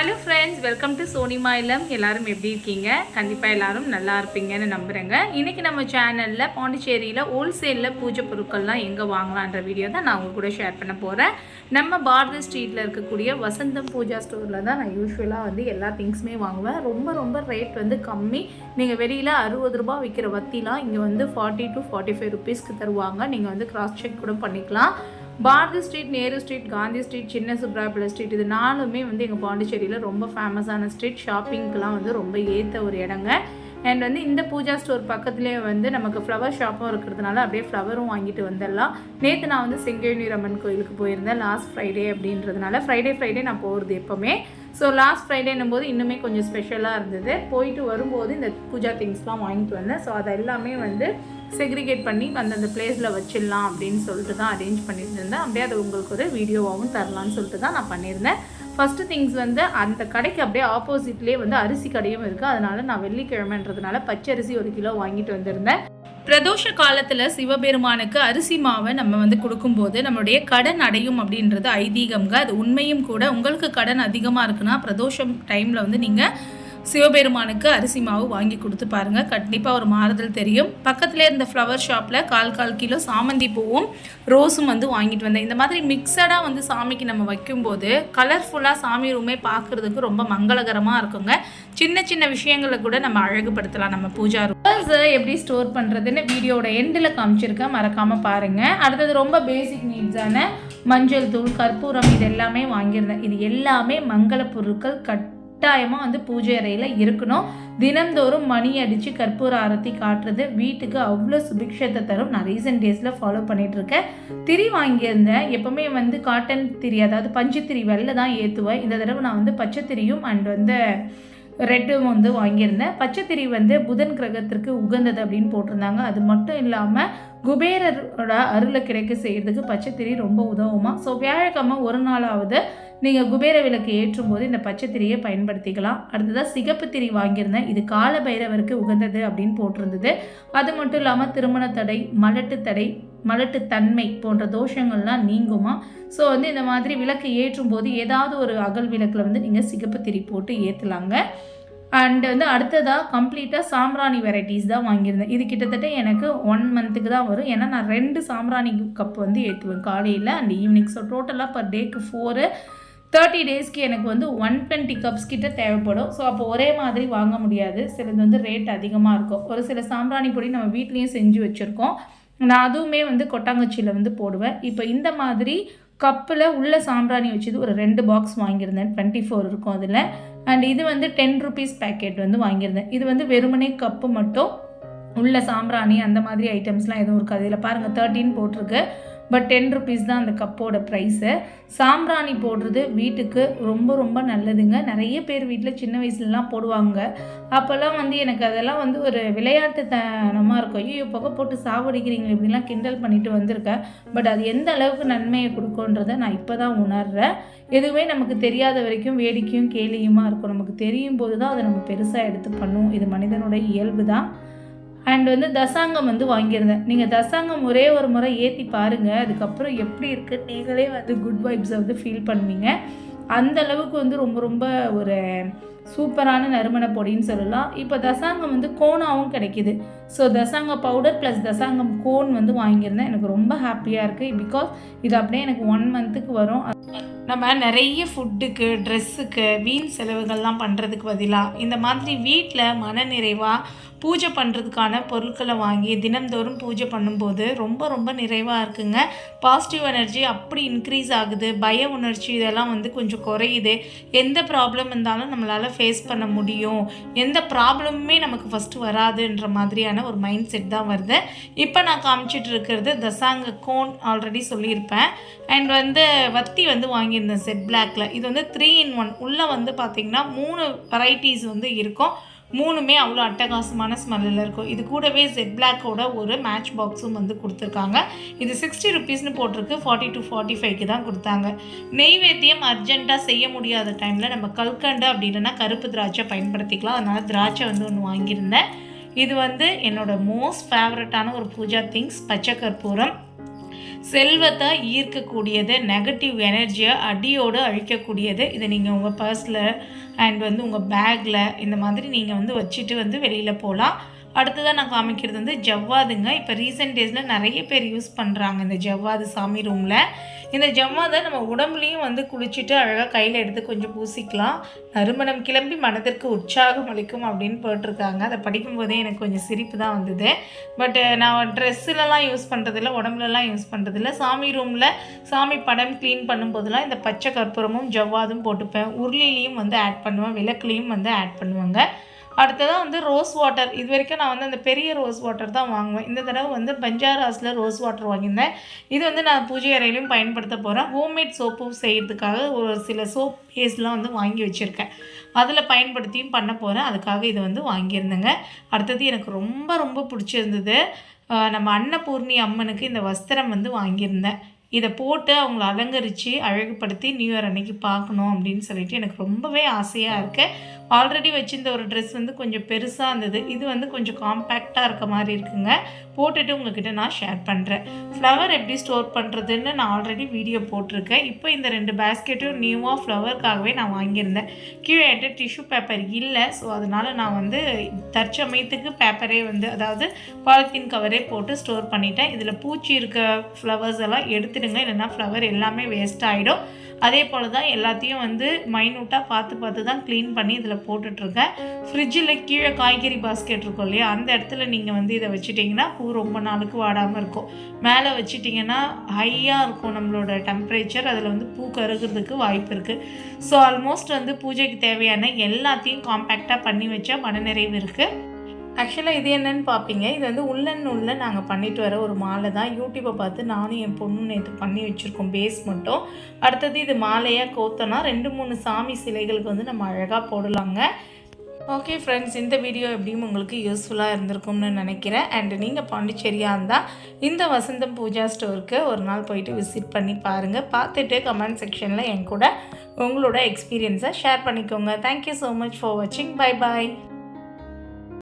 Hello friends, welcome to Sonima இல்லம். எல்லாரும் எப்படி இருக்கீங்க? கண்டிப்பாக எல்லாரும் நல்லா இருப்பீங்கன்னு நம்புகிறேங்க. இன்றைக்கி நம்ம சேனலில் பாண்டிச்சேரியில் ஹோல்சேலில் பூஜை பொருட்கள்லாம் எங்கே வாங்கலான்ற வீடியோ தான் நான் உங்கள் கூட ஷேர் பண்ண போகிறேன். நம்ம பாரதி ஸ்ட்ரீட்டில் இருக்கக்கூடிய வசந்தம் பூஜா ஸ்டோரில் தான் நான் யூஸ்வலாக வந்து எல்லா திங்ஸுமே வாங்குவேன். ரொம்ப ரேட் வந்து கம்மி. நீங்கள் வெளியில் 60 ரூபா விற்கிற வத்திலாம் இங்கே வந்து 40 to 45 ருபீஸ்க்கு தருவாங்க. நீங்கள் வந்து கிராஸ் செக் கூட பண்ணிக்கலாம். Bharathi street, Nehru street, Gandhi street, சின்ன சுப்ராபில ஸ்ட்ரீட், இது நாலுமே வந்து எங்கள் பாண்டிச்சேரியில் ரொம்ப ஃபேமஸான ஸ்ட்ரீட். ஷாப்பிங்க்கெலாம் வந்து ரொம்ப ஏற்ற ஒரு இடங்க. அண்ட் வந்து இந்த பூஜா ஸ்டோர் பக்கத்துலேயே வந்து நமக்கு ஃப்ளவர் ஷாப்பும் இருக்கிறதுனால அப்படியே ஃப்ளவரும் வாங்கிட்டு வந்துடலாம். நேற்று நான் வந்து செங்கேநீர் அம்மன் கோயிலுக்கு போயிருந்தேன், லாஸ்ட் ஃப்ரைடே அப்படின்றதுனால. ஃப்ரைடே நான் போகிறது எப்போவுமே. ஸோ லாஸ்ட் ஃப்ரைடேன்னும் போது இன்னுமே கொஞ்சம் ஸ்பெஷலாக இருந்தது. போயிட்டு வரும்போது இந்த பூஜா திங்ஸ்லாம் வாங்கிட்டு வந்தேன். ஸோ அதை எல்லாமே வந்து செக்ரிகேட் பண்ணி அந்தந்த பிளேஸில் வச்சிடலாம் அப்படின்னு சொல்லிட்டு தான் அரேஞ்ச் பண்ணிட்டு இருந்தேன். அப்படியே அது உங்களுக்கு ஒரு வீடியோவாகவும் தரலான்னு சொல்லிட்டு தான் நான் பண்ணியிருந்தேன். ஃபஸ்ட்டு திங்ஸ் வந்து அந்த கடைக்கு அப்படியே ஆப்போசிட்லேயே வந்து அரிசி கடையும் இருக்குது. அதனால் நான் வெள்ளிக்கிழமைன்றதுனால பச்சரிசி 1 கிலோ வாங்கிட்டு வந்திருந்தேன். பிரதோஷ காலத்தில் சிவபெருமானுக்கு அரிசி மாவை நம்ம வந்து கொடுக்கும்போது நம்மளுடைய கடன் அடையும் அப்படின்றது ஐதீகம்ங்க. அது உண்மையும் கூட. உங்களுக்கு கடன் அதிகமாக இருக்குன்னா பிரதோஷம் டைமில் வந்து நீங்கள் சிவபெருமானுக்கு அரிசி மாவு வாங்கி கொடுத்து பாருங்கள். கண்டிப்பாக ஒரு மாறுதல் தெரியும். பக்கத்தில் இருந்த ஃப்ளவர் ஷாப்பில் 1/4 கிலோ சாமந்தி பூவும் ரோஸும் வந்து வாங்கிட்டு வந்தேன். இந்த மாதிரி மிக்சடாக வந்து சாமிக்கு நம்ம வைக்கும்போது கலர்ஃபுல்லாக சாமி ரூமே பார்க்குறதுக்கு ரொம்ப மங்களகரமாக இருக்குங்க. சின்ன விஷயங்களை கூட நம்ம அழகுபடுத்தலாம் நம்ம பூஜா ரூம். எப்படி ஸ்டோர் பண்ணுறதுன்னு வீடியோட எண்டில் காமிச்சிருக்கேன், மறக்காமல் பாருங்கள். அடுத்தது ரொம்ப பேசிக் நீட்ஸான மஞ்சள் தூள், கற்பூரம், இது எல்லாமே வாங்கியிருந்தேன். இது எல்லாமே மங்கள பொருட்கள் கட்டாயமாக வந்து பூஜை அறையில் இருக்கணும். தினந்தோறும் மணி அடித்து கற்பூர ஆரத்தி காட்டுறது வீட்டுக்கு அவ்வளோ சுபிக்ஷத்தை தரும். நான் ரீசெண்ட் டேஸில் ஃபாலோ பண்ணிகிட்ருக்கேன். திரி வாங்கியிருந்தேன். எப்போவுமே வந்து காட்டன் திரி, அதாவது பஞ்சு திரி வெள்ளை தான் ஏற்றுவேன். இந்த தடவை நான் வந்து பச்சை திரியும் அண்ட் வந்து ரெட்டும் வந்து வாங்கியிருந்தேன். பச்சைத்திரி வந்து புதன் கிரகத்திற்கு உகந்தது அப்படின்னு போட்டிருந்தாங்க. அது மட்டும் இல்லாமல் குபேரரோட அருளை கிடைக்க செய்கிறதுக்கு பச்சைத்திரி ரொம்ப உதவுமா. ஸோ வியாழக்கிழமை ஒரு நாளாவது நீங்கள் குபேர விளக்கு ஏற்றும் போது இந்த பச்சைத்திரியை பயன்படுத்திக்கலாம். அடுத்ததாக சிகப்பு திரி வாங்கியிருந்தேன். இது கால பைரவருக்கு உகந்தது அப்படின்னு போட்டிருந்தது. அது மட்டும் இல்லாமல் திருமண தடை, மலட்டு தன்மை போன்ற தோஷங்கள்லாம் நீங்குமா. ஸோ வந்து இந்த மாதிரி விளக்கு ஏற்றும் போது ஏதாவது ஒரு அகல் விளக்கில் வந்து நீங்கள் சிகப்பு திரி போட்டு ஏற்றலாங்க. அண்ட் வந்து அடுத்ததாக கம்ப்ளீட்டாக சாம்பிராணி வெரைட்டிஸ் தான் வாங்கியிருந்தேன். இது கிட்டத்தட்ட எனக்கு 1 மந்த்துக்கு தான் வரும். ஏன்னா நான் 2 சாம்பிராணி கப் வந்து ஏற்றுவேன், காலையில் அண்ட் ஈவினிங். ஸோ டோட்டலாக பர் டேக்கு 4, 30 டேஸ்க்கு எனக்கு வந்து 120 கப்ஸ் கிட்ட தேவைப்படும். ஸோ அப்போ ஒரே மாதிரி வாங்க முடியாது. சிலது வந்து ரேட் அதிகமாக இருக்கும். ஒரு சில சாம்பிராணி பொடி நம்ம வீட்லேயும் செஞ்சு வச்சுருக்கோம். நான் அதுவுமே வந்து கொட்டாங்குச்சியில் வந்து போடுவேன். இப்போ இந்த மாதிரி கப்பில் உள்ள சாம்பிராணி வச்சது ஒரு 2 பாக்ஸ் வாங்கியிருந்தேன். 24 இருக்கும் அதில். அண்ட் இது வந்து 10 ருபீஸ் பேக்கெட் வந்து வாங்கியிருந்தேன். இது வந்து வெறுமனே கப்பு மட்டும், உள்ள சாம்பிராணி அந்த மாதிரி ஐட்டம்ஸ்லாம் எதுவும் இருக்காது. இதில் பாருங்கள் 13 போட்டிருக்கு. பட் 10 ருபீஸ் தான் அந்த கப்போட ப்ரைஸு. சாம்பிராணி போடுறது வீட்டுக்கு ரொம்ப நல்லதுங்க. நிறைய பேர் வீட்டில் சின்ன வயசுலலாம் போடுவாங்க. அப்போல்லாம் வந்து எனக்கு அதெல்லாம் வந்து ஒரு விளையாட்டுத்தனமாக இருக்கும். ஐயோ புகை போட்டு சாவடிக்கிறீங்க இப்படிலாம் கிண்டல் பண்ணிட்டு வந்திருக்கேன். பட் அது எந்த அளவுக்கு நன்மையை கொடுக்குன்றதை நான் இப்போ தான் உணர்றேன். எதுவுமே நமக்கு தெரியாத வரைக்கும் வேடிக்கையும் கேலியுமா இருக்கும். நமக்கு தெரியும் போது தான் அதை நம்ம பெருசாக எடுத்து பண்ணுவோம். இது மனிதனோட இயல்பு தான். அண்ட் வந்து தசாங்கம் வந்து வாங்கியிருந்தேன். நீங்கள் தசாங்கம் ஒரே ஒரு முறை ஏற்றி பாருங்கள். அதுக்கப்புறம் எப்படி இருக்குது நீங்களே வந்து குட் வைப்ஸை வந்து ஃபீல் பண்ணுவீங்க. அந்த அளவுக்கு வந்து ரொம்ப ஒரு சூப்பரான நறுமண பொடின்னு சொல்லலாம். இப்போ தசாங்கம் வந்து கோனாவும் கிடைக்கிது. ஸோ தசாங்க பவுடர் ப்ளஸ் தசாங்கம் கோன் வந்து வாங்கியிருந்தேன். எனக்கு ரொம்ப ஹாப்பியாக இருக்குது. பிகாஸ் இது அப்படியே எனக்கு 1 மந்த்துக்கு வரும். நம்ம நிறைய ஃபுட்டுக்கு, ட்ரெஸ்ஸுக்கு வீண் செலவுகள்லாம் பண்ணுறதுக்கு பதிலாக இந்த மாதிரி வீட்டில் மனநிறைவாக பூஜை பண்ணுறதுக்கான பொருட்களை வாங்கி தினந்தோறும் பூஜை பண்ணும்போது ரொம்ப நிறைவாக இருக்குங்க. பாசிட்டிவ் எனர்ஜி அப்படி இன்க்ரீஸ் ஆகுது. பய உணர்ச்சி இதெல்லாம் வந்து கொஞ்சம் குறையுது. எந்த ப்ராப்ளம் இருந்தாலும் நம்மளால் ஃபேஸ் பண்ண முடியும். எந்த ப்ராப்ளமுமே நமக்கு ஃபஸ்ட்டு வராதுன்ற மாதிரியான ஒரு மைண்ட் செட் தான் வருது. இப்போ நான் காமிச்சிட்டு இருக்கிறது தசாங்க கோன், ஆல்ரெடி சொல்லியிருப்பேன். அண்ட் வந்து வத்தி வந்து வாங்கியிருந்தேன் செட் பிளாக்கில். இது வந்து 3 in 1. உள்ளே வந்து பார்த்திங்கன்னா 3 வெரைட்டிஸ் வந்து இருக்கும். 3மே அவ்வளோ அட்டகாசமான ஸ்மெல்லில் இருக்கும். இது கூடவே ஜெட் பிளாக்கோட ஒரு மேட்ச் பாக்ஸும் வந்து கொடுத்துருக்காங்க. இது 60 ருபீஸ்னு போட்டிருக்கு. 40 to 45க்கு தான் கொடுத்தாங்க. நெய்வேத்தியம் அர்ஜென்ட்டாக செய்ய முடியாத டைமில் நம்ம கல்கண்டு அப்படி இல்லைன்னா கருப்பு திராட்சை பயன்படுத்திக்கலாம். அதனால் திராட்சை வந்து ஒன்று வாங்கியிருந்தேன். இது வந்து என்னோடய மோஸ்ட் ஃபேவரட்டான ஒரு பூஜா திங்ஸ், பச்சை கற்பூரம். செல்வத்தை ஈர்க்கக்கூடியது, நெகட்டிவ் எனர்ஜியை அடியோடு அழிக்கக்கூடியது. இதை நீங்கள் உங்கள் பர்ஸில் அண்ட் வந்து உங்கள் பேக்கில் இந்த மாதிரி நீங்கள் வந்து வச்சுட்டு வந்து வெளியில் போகலாம். அடுத்ததாக நான் காமிக்கிறது வந்து ஜவ்வாதுங்க. இப்போ ரீசெண்ட் டேஸில் நிறைய பேர் யூஸ் பண்ணுறாங்க இந்த ஜவ்வாது சாமி ரூமில். இந்த ஜவ்வாதை நம்ம உடம்புலையும் வந்து குளிச்சுட்டு அழகாக கையில் எடுத்து கொஞ்சம் பூசிக்கலாம். நறுமணம் கிளம்பி மனதிற்கு உற்சாகம் அளிக்கும் அப்படின்னு போட்டிருக்காங்க. அதை படிக்கும்போதே எனக்கு கொஞ்சம் சிரிப்பு தான் வந்தது. பட் நான் ட்ரெஸ்ஸுலலாம் யூஸ் பண்ணுறதில்ல, உடம்புலலாம் யூஸ் பண்ணுறதில்ல. சாமி ரூமில் சாமி படம் க்ளீன் பண்ணும்போதெல்லாம் இந்த பச்சை கற்பூரமும் ஜவ்வாதும் போட்டுப்பேன். உருளிலையும் வந்து ஆட் பண்ணுவேன், விளக்குலையும் வந்து ஆட் பண்ணுவேங்க. அடுத்ததாக வந்து ரோஸ் வாட்டர். இது வரைக்கும் நான் வந்து அந்த பெரிய ரோஸ் வாட்டர் தான் வாங்குவேன். இந்த தடவை வந்து பஞ்சாராஸில் ரோஸ் வாட்டர் வாங்கியிருந்தேன். இது வந்து நான் பூஜை அறையிலையும் பயன்படுத்த போகிறேன். ஹோம்மேட் சோப்பு செய்கிறதுக்காக ஒரு சில சோப் பேஸ்ட்லாம் வந்து வாங்கி வச்சுருக்கேன். அதில் பயன்படுத்தியும் பண்ண போகிறேன். அதுக்காக இதை வந்து வாங்கியிருந்தேங்க. அடுத்தது எனக்கு ரொம்ப ரொம்ப பிடிச்சிருந்தது, நம்ம அன்னபூர்ணி அம்மனுக்கு இந்த வஸ்திரம் வந்து வாங்கியிருந்தேன். இதை போட்டு அவங்கள அலங்கரித்து அழகுபடுத்தி நியூ இயர் அன்றைக்கி பார்க்கணும் அப்படின்னு சொல்லிட்டு எனக்கு ரொம்பவே ஆசையாக இருக்குது. ஆல்ரெடி வச்சுருந்த ஒரு ட்ரெஸ் வந்து கொஞ்சம் பெருசாக இருந்தது. இது வந்து கொஞ்சம் காம்பேக்டாக இருக்க மாதிரி இருக்குங்க. போட்டுட்டு உங்கள்கிட்ட நான் ஷேர் பண்ணுறேன். ஃப்ளவர் எப்படி ஸ்டோர் பண்ணுறதுன்னு நான் ஆல்ரெடி வீடியோ போட்டிருக்கேன். இப்போ இந்த 2 பேஸ்கெட்டும் நியூவாக ஃப்ளவருக்காகவே நான் வாங்கியிருந்தேன். கீழே என்கிட்ட டிஷ்யூ பேப்பர் இல்லை. ஸோ அதனால் நான் வந்து தற்சமயத்துக்கு பேப்பரே வந்து அதாவது பாலித்தீன் கவரே போட்டு ஸ்டோர் பண்ணிட்டேன். இதில் பூச்சி இருக்க ஃப்ளவர்ஸ் எல்லாம் எடுத்துடுங்க, இல்லைன்னா ஃப்ளவர் எல்லாமே வேஸ்ட் ஆகிடும். அதே போல் தான் எல்லாத்தையும் வந்து மைனூட்டாக பார்த்து தான் க்ளீன் பண்ணி இதில் போட்டுட்ருக்கேன். ஃப்ரிட்ஜில் கீழே காய்கறி பாஸ்கெட் இருக்கும் இல்லையா, அந்த இடத்துல நீங்கள் வந்து இதை வச்சுட்டிங்கன்னா பூ ரொம்ப நாளுக்கு வாடாமல் இருக்கும். மேலே வச்சுட்டிங்கன்னா ஹையாக இருக்கும் நம்மளோட டெம்பரேச்சர், அதில் வந்து பூ கருகிறதுக்கு வாய்ப்பு இருக்குது. ஸோ ஆல்மோஸ்ட் வந்து பூஜைக்கு தேவையான எல்லாத்தையும் காம்பேக்டாக பண்ணி வச்சா மனநிறைவு இருக்குது. ஆக்சுவலாக இது என்னென்னு பார்ப்பீங்க, இது வந்து உள்ளே நாங்கள் பண்ணிட்டு வர ஒரு மாலை தான். யூடியூப்பை பார்த்து நானும் என் பொண்ணும் நேற்று பண்ணி வச்சுருக்கோம், பேஸ் மட்டும். அடுத்தது இது மாலையாக கோத்தோன்னா 2-3 சாமி சிலைகளுக்கு வந்து நம்ம அழகாக போடலாங்க. ஓகே ஃப்ரெண்ட்ஸ், இந்த வீடியோ எப்படியும் உங்களுக்கு யூஸ்ஃபுல்லாக இருந்திருக்கும்னு நினைக்கிறேன். அண்டு நீங்கள் பாண்டிச்சேரியாக இருந்தால் இந்த வசந்தம் பூஜா ஸ்டோருக்கு ஒரு நாள் போயிட்டு விசிட் பண்ணி பாருங்கள். பார்த்துட்டு கமெண்ட் செக்ஷனில் என் கூட உங்களோட எக்ஸ்பீரியன்ஸை ஷேர் பண்ணிக்கோங்க. தேங்க்யூ ஸோ மச் ஃபார் வாட்சிங். Bye bye.